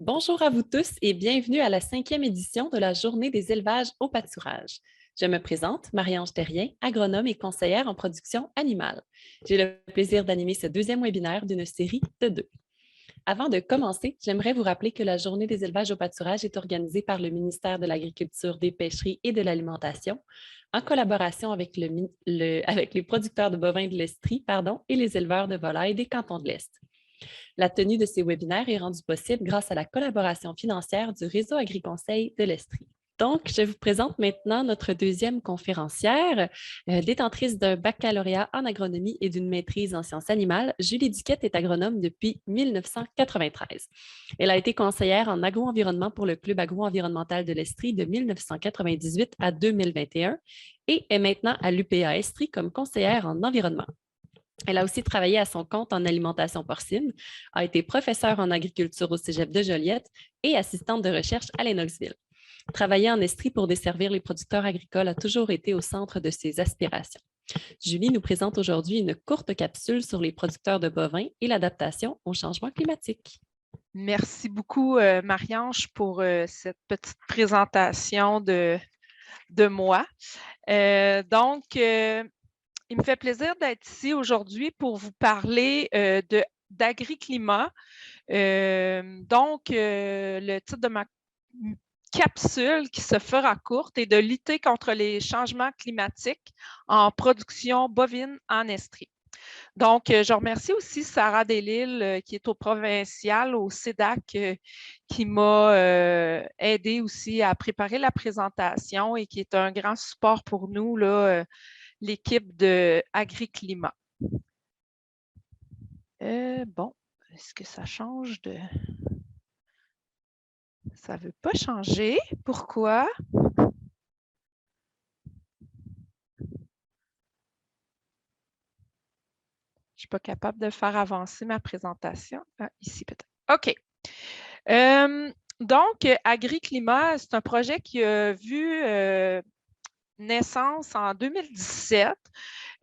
Bonjour à vous tous et bienvenue à la 5e édition de la Journée des élevages au pâturage. Je me présente, Marie-Ange Terrien, agronome et conseillère en production animale. J'ai le plaisir d'animer ce deuxième webinaire d'une série de deux. Avant de commencer, j'aimerais vous rappeler que la Journée des élevages au pâturage est organisée par le ministère de l'Agriculture, des Pêcheries et de l'Alimentation en collaboration avec, avec les producteurs de bovins de l'Estrie et les éleveurs de volailles des cantons de l'Est. La tenue de ces webinaires est rendue possible grâce à la collaboration financière du Réseau Agriconseil de l'Estrie. Donc, je vous présente maintenant notre deuxième conférencière, détentrice d'un baccalauréat en agronomie et d'une maîtrise en sciences animales. Julie Duquette est agronome depuis 1993. Elle a été conseillère en agro-environnement pour le Club agro-environnemental de l'Estrie de 1998 à 2021 et est maintenant à l'UPA Estrie comme conseillère en environnement. Elle a aussi travaillé à son compte en alimentation porcine, a été professeure en agriculture au Cégep de Joliette et assistante de recherche à Lennoxville. Travailler en Estrie pour desservir les producteurs agricoles a toujours été au centre de ses aspirations. Julie nous présente aujourd'hui une courte capsule sur les producteurs de bovins et l'adaptation au changement climatique. Merci beaucoup, Marie-Ange, pour cette petite présentation de moi. Il me fait plaisir d'être ici aujourd'hui pour vous parler d'agriclimat. Le titre de ma capsule qui se fera courte est de lutter contre les changements climatiques en production bovine en Estrie. Donc, je remercie aussi Sarah Delisle, qui est au provincial, au CEDAC, qui m'a aidé aussi à préparer la présentation et qui est un grand support pour nous, l'équipe de Agriclimat. Bon, est-ce que ça change de... Ça ne veut pas changer. Pourquoi? Je ne suis pas capable de faire avancer ma présentation. Ah, ici peut-être. OK. Agriclimat, c'est un projet qui a vu naissance en 2017.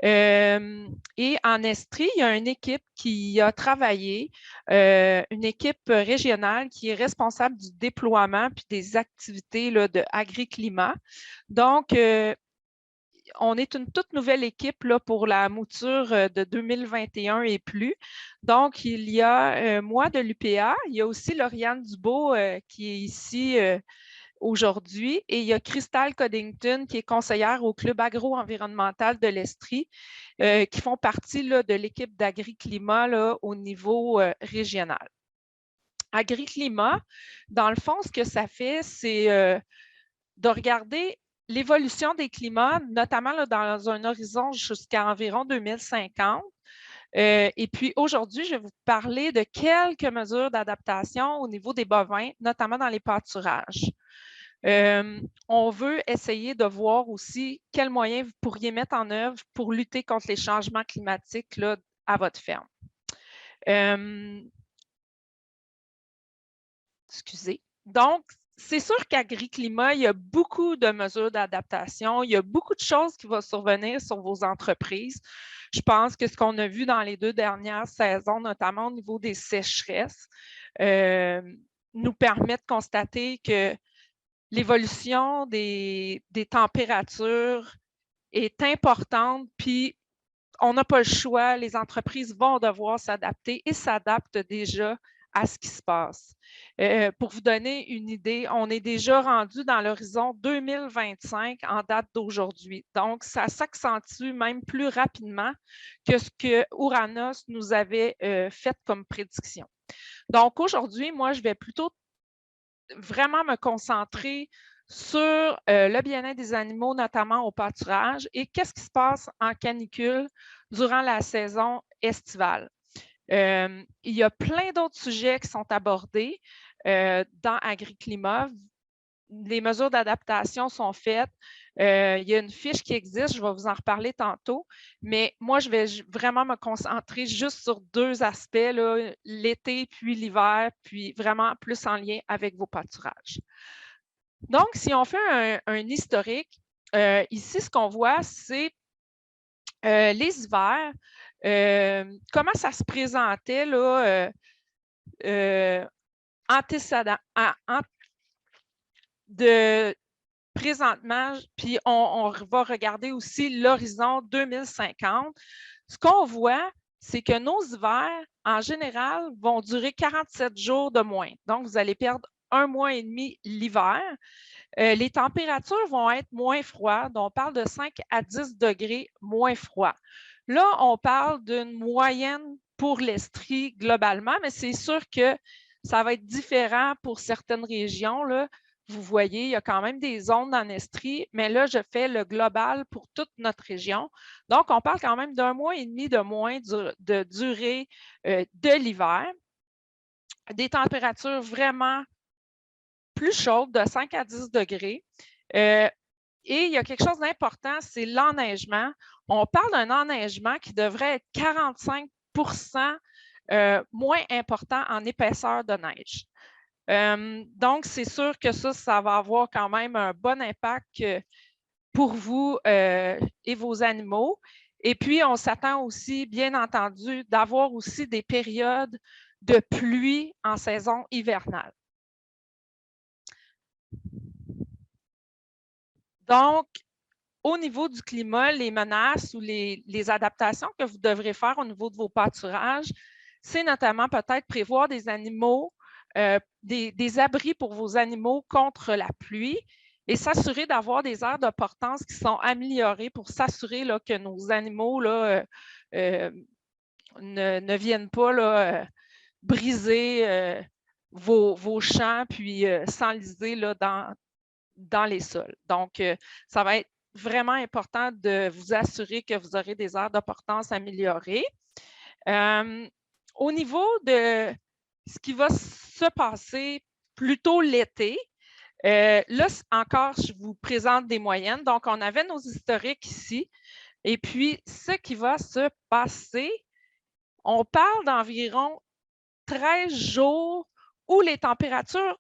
Et en Estrie, il y a une équipe qui a travaillé, une équipe régionale qui est responsable du déploiement puis des activités là, de Agriclimat. Donc, on est une toute nouvelle équipe là, pour la mouture de 2021 et plus. Donc, il y a moi de l'UPA, il y a aussi Lauriane Dubois qui est ici aujourd'hui et il y a Crystal Coddington qui est conseillère au Club agro-environnemental de l'Estrie qui font partie là, de l'équipe d'Agriclimat là, au niveau régional. Agriclimat, dans le fond, ce que ça fait, c'est de regarder l'évolution des climats, notamment là, dans un horizon jusqu'à environ 2050. Et puis aujourd'hui, je vais vous parler de quelques mesures d'adaptation au niveau des bovins, notamment dans les pâturages. On veut essayer de voir aussi quels moyens vous pourriez mettre en œuvre pour lutter contre les changements climatiques là, à votre ferme. Excusez. Donc, c'est sûr qu'Agriclimat, il y a beaucoup de mesures d'adaptation. Il y a beaucoup de choses qui vont survenir sur vos entreprises. Je pense que ce qu'on a vu dans les 2 dernières saisons, notamment au niveau des sécheresses, nous permet de constater que l'évolution des températures est importante, puis on n'a pas le choix. Les entreprises vont devoir s'adapter et s'adaptent déjà à ce qui se passe. Pour vous donner une idée, on est déjà rendu dans l'horizon 2025 en date d'aujourd'hui. Donc, ça s'accentue même plus rapidement que ce que Ouranos nous avait fait comme prédiction. Donc, aujourd'hui, moi, je vais plutôt vraiment me concentrer sur le bien-être des animaux, notamment au pâturage, et qu'est-ce qui se passe en canicule durant la saison estivale. Il y a plein d'autres sujets qui sont abordés dans Agriclimat. Les mesures d'adaptation sont faites. Il y a une fiche qui existe, je vais vous en reparler tantôt, mais moi, je vais vraiment me concentrer juste sur 2 aspects, l'été puis l'hiver, puis vraiment plus en lien avec vos pâturages. Donc, si on fait un historique, ici, ce qu'on voit, c'est les hivers, comment ça se présentait là, antécédents, présentement, puis on va regarder aussi l'horizon 2050. Ce qu'on voit, c'est que nos hivers, en général, vont durer 47 jours de moins. Donc, vous allez perdre 1 mois et demi l'hiver. Les températures vont être moins froides. On parle de 5 à 10 degrés moins froid. Là, on parle d'une moyenne pour l'Estrie globalement, mais c'est sûr que ça va être différent pour certaines régions. Là. Vous voyez, il y a quand même des zones en Estrie, mais là, je fais le global pour toute notre région. Donc, on parle quand même d'1 mois et demi de moins de durée de l'hiver. Des températures vraiment plus chaudes, de 5 à 10 degrés. Et il y a quelque chose d'important, c'est l'enneigement. On parle d'un enneigement qui devrait être 45 moins important en épaisseur de neige. Donc, c'est sûr que ça va avoir quand même un bon impact pour vous et vos animaux. Et puis, on s'attend aussi, bien entendu, d'avoir aussi des périodes de pluie en saison hivernale. Donc, au niveau du climat, les menaces ou les adaptations que vous devrez faire au niveau de vos pâturages, c'est notamment peut-être prévoir des animaux, des abris pour vos animaux contre la pluie et s'assurer d'avoir des aires de portance qui sont améliorées pour s'assurer là, que nos animaux là, ne viennent pas là, briser vos champs puis s'enliser là, dans les sols. Donc, ça va être vraiment important de vous assurer que vous aurez des aires de portance améliorées. Au niveau de ce qui va se passer plutôt l'été, là encore, je vous présente des moyennes. Donc, on avait nos historiques ici. Et puis, ce qui va se passer, on parle d'environ 13 jours où les températures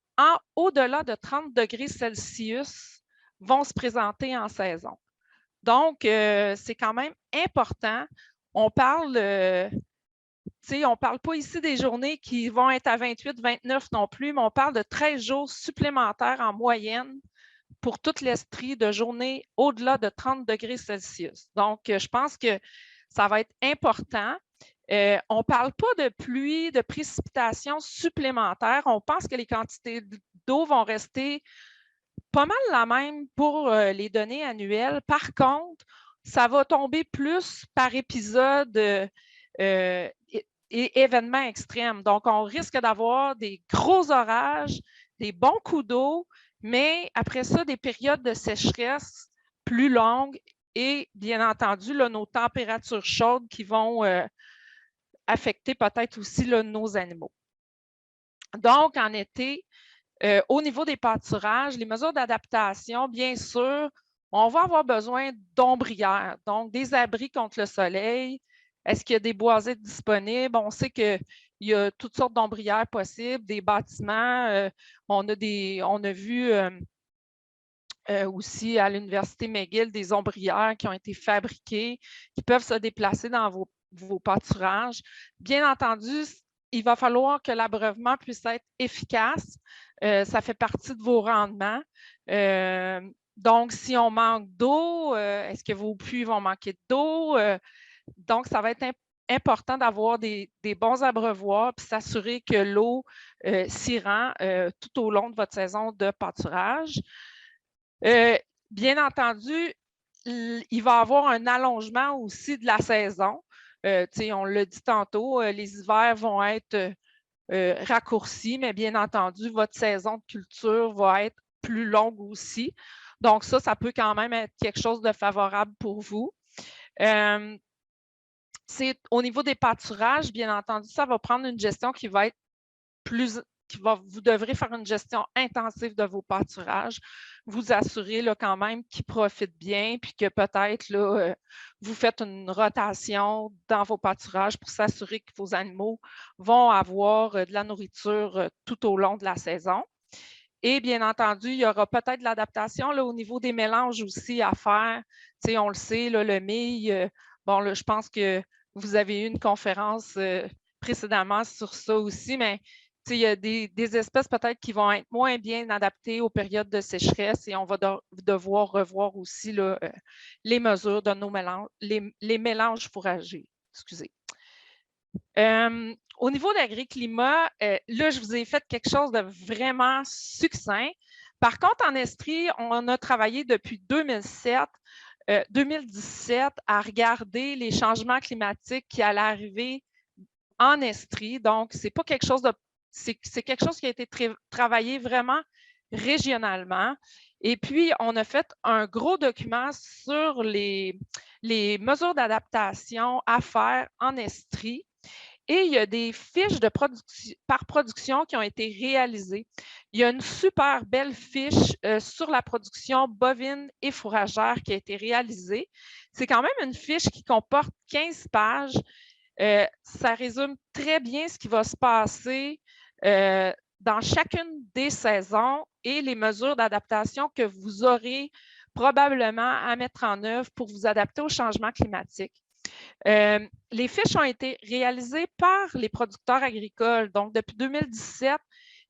au-delà de 30 degrés Celsius vont se présenter en saison. Donc, c'est quand même important. On parle, on parle pas ici des journées qui vont être à 28, 29 non plus, mais on parle de 13 jours supplémentaires en moyenne pour toute l'Estrie de journées au-delà de 30 degrés Celsius. Donc, je pense que ça va être important. On ne parle pas de pluie, de précipitations supplémentaires. On pense que les quantités d'eau vont rester pas mal la même pour les données annuelles. Par contre, ça va tomber plus par épisode et événements extrêmes. Donc, on risque d'avoir des gros orages, des bons coups d'eau, mais après ça, des périodes de sécheresse plus longues et, bien entendu, là, nos températures chaudes qui vont affecter peut-être aussi là, nos animaux. Donc, en été, au niveau des pâturages, les mesures d'adaptation, bien sûr, on va avoir besoin d'ombrières, donc des abris contre le soleil. Est-ce qu'il y a des boisés disponibles? On sait qu'il y a toutes sortes d'ombrières possibles, des bâtiments. On a vu aussi à l'Université McGill des ombrières qui ont été fabriquées, qui peuvent se déplacer dans vos pâturages. Bien entendu, il va falloir que l'abreuvement puisse être efficace. Ça fait partie de vos rendements. Donc, si on manque d'eau, est-ce que vos puits vont manquer d'eau? Donc, ça va être important d'avoir des bons abreuvoirs et s'assurer que l'eau s'y rend tout au long de votre saison de pâturage. Bien entendu, il va y avoir un allongement aussi de la saison. On l'a dit tantôt, les hivers vont être raccourcis, mais bien entendu, votre saison de culture va être plus longue aussi. Donc, ça peut quand même être quelque chose de favorable pour vous. Au niveau des pâturages, bien entendu, ça va prendre une gestion qui va être vous devrez faire une gestion intensive de vos pâturages, vous assurer là, quand même qu'ils profitent bien, puis que peut-être vous faites une rotation dans vos pâturages pour s'assurer que vos animaux vont avoir de la nourriture tout au long de la saison. Et bien entendu, il y aura peut-être de l'adaptation au niveau des mélanges aussi à faire. On le sait, là, le mil, je pense que vous avez eu une conférence précédemment sur ça aussi, mais il y a des espèces peut-être qui vont être moins bien adaptées aux périodes de sécheresse et on va devoir revoir aussi là, les mesures de nos mélanges, les mélanges fourragers. Excusez. Au niveau de l'agriclimat, là, je vous ai fait quelque chose de vraiment succinct. Par contre, en Estrie, on a travaillé depuis 2017 à regarder les changements climatiques qui allaient arriver en Estrie. Donc, c'est pas quelque chose de. C'est quelque chose qui a été travaillé vraiment régionalement. Et puis, on a fait un gros document sur les mesures d'adaptation à faire en Estrie. Et il y a des fiches de par production qui ont été réalisées. Il y a une super belle fiche sur la production bovine et fourragère qui a été réalisée. C'est quand même une fiche qui comporte 15 pages. Ça résume très bien ce qui va se passer dans chacune des saisons et les mesures d'adaptation que vous aurez probablement à mettre en œuvre pour vous adapter au changement climatique. Les fiches ont été réalisées par les producteurs agricoles. Donc, depuis 2017,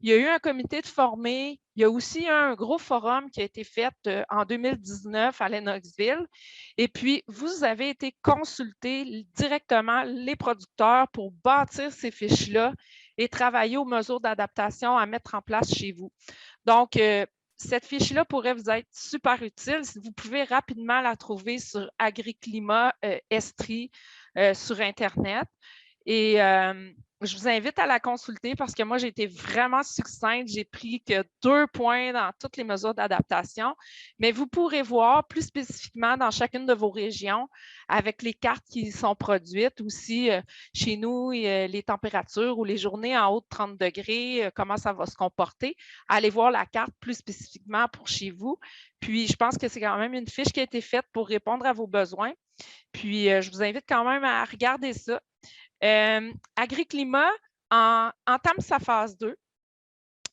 il y a eu un comité de formés. Il y a aussi un gros forum qui a été fait en 2019 à Lennoxville. Et puis, vous avez été consultés directement, les producteurs, pour bâtir ces fiches-là et travailler aux mesures d'adaptation à mettre en place chez vous. Donc, cette fiche-là pourrait vous être super utile. Vous pouvez rapidement la trouver sur Agriclimat Estrie sur Internet. Et je vous invite à la consulter parce que moi, j'ai été vraiment succincte. J'ai pris que 2 points dans toutes les mesures d'adaptation. Mais vous pourrez voir plus spécifiquement dans chacune de vos régions avec les cartes qui sont produites. Aussi, chez nous, les températures ou les journées en haut de 30 degrés, comment ça va se comporter. Allez voir la carte plus spécifiquement pour chez vous. Puis, je pense que c'est quand même une fiche qui a été faite pour répondre à vos besoins. Puis, je vous invite quand même à regarder ça. Agriclimat entame sa phase 2.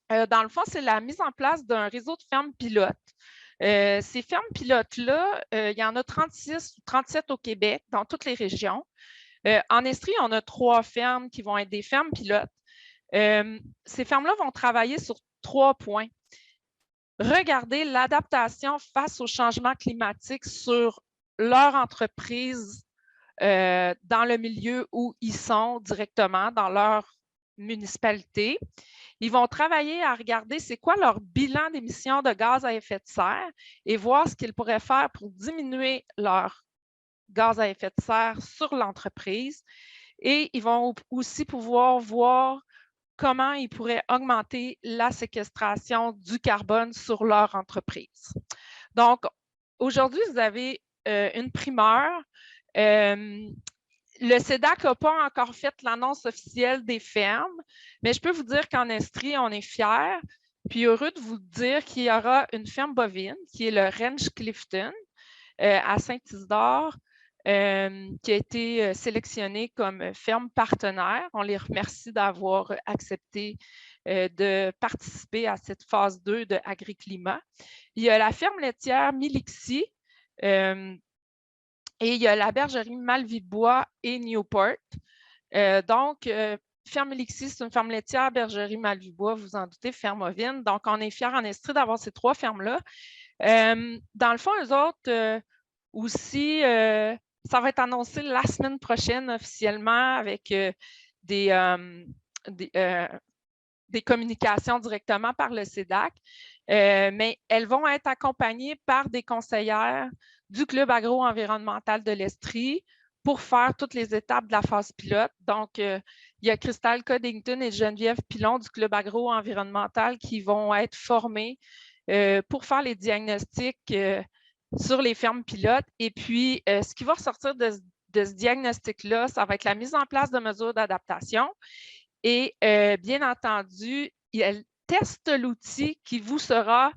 Dans le fond, c'est la mise en place d'un réseau de fermes pilotes. Ces fermes pilotes-là, il y en a 36 ou 37 au Québec, dans toutes les régions. En Estrie, on a 3 fermes qui vont être des fermes pilotes. Ces fermes-là vont travailler sur 3 points. Regarder l'adaptation face au changement climatique sur leur entreprise dans le milieu où ils sont directement, dans leur municipalité. Ils vont travailler à regarder c'est quoi leur bilan d'émissions de gaz à effet de serre et voir ce qu'ils pourraient faire pour diminuer leur gaz à effet de serre sur l'entreprise. Et ils vont aussi pouvoir voir comment ils pourraient augmenter la séquestration du carbone sur leur entreprise. Donc, aujourd'hui, vous avez une primeur. Le CEDAC n'a pas encore fait l'annonce officielle des fermes, mais je peux vous dire qu'en Estrie, on est fiers, puis heureux de vous dire qu'il y aura une ferme bovine, qui est le Ranch Clifton, à Saint-Isidore, qui a été sélectionnée comme ferme partenaire. On les remercie d'avoir accepté de participer à cette phase 2 de Agriclimat. Il y a la ferme laitière Milixi, et il y a la bergerie Malville-Bois et Newport. Donc, ferme Elixir, c'est une ferme laitière, bergerie Malville-Bois, vous en doutez, ferme ovine. Donc, on est fiers en Estrie d'avoir ces 3 fermes-là. Dans le fond, eux autres aussi, ça va être annoncé la semaine prochaine officiellement avec des communications directement par le CEDAC. Mais elles vont être accompagnées par des conseillères du Club agro-environnemental de l'Estrie pour faire toutes les étapes de la phase pilote. Donc, il y a Crystal Coddington et Geneviève Pilon du Club agro-environnemental qui vont être formés pour faire les diagnostics sur les fermes pilotes. Et puis, ce qui va ressortir de ce diagnostic-là, ça va être la mise en place de mesures d'adaptation. Et bien entendu, elle teste l'outil qui vous sera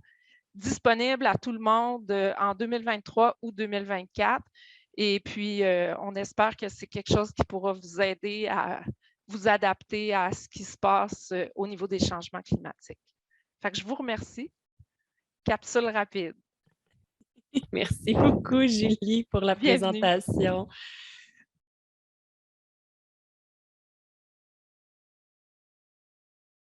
disponible à tout le monde en 2023 ou 2024. Et puis, on espère que c'est quelque chose qui pourra vous aider à vous adapter à ce qui se passe au niveau des changements climatiques. Fait que je vous remercie. Capsule rapide. Merci beaucoup, Julie, pour la Bienvenue. présentation.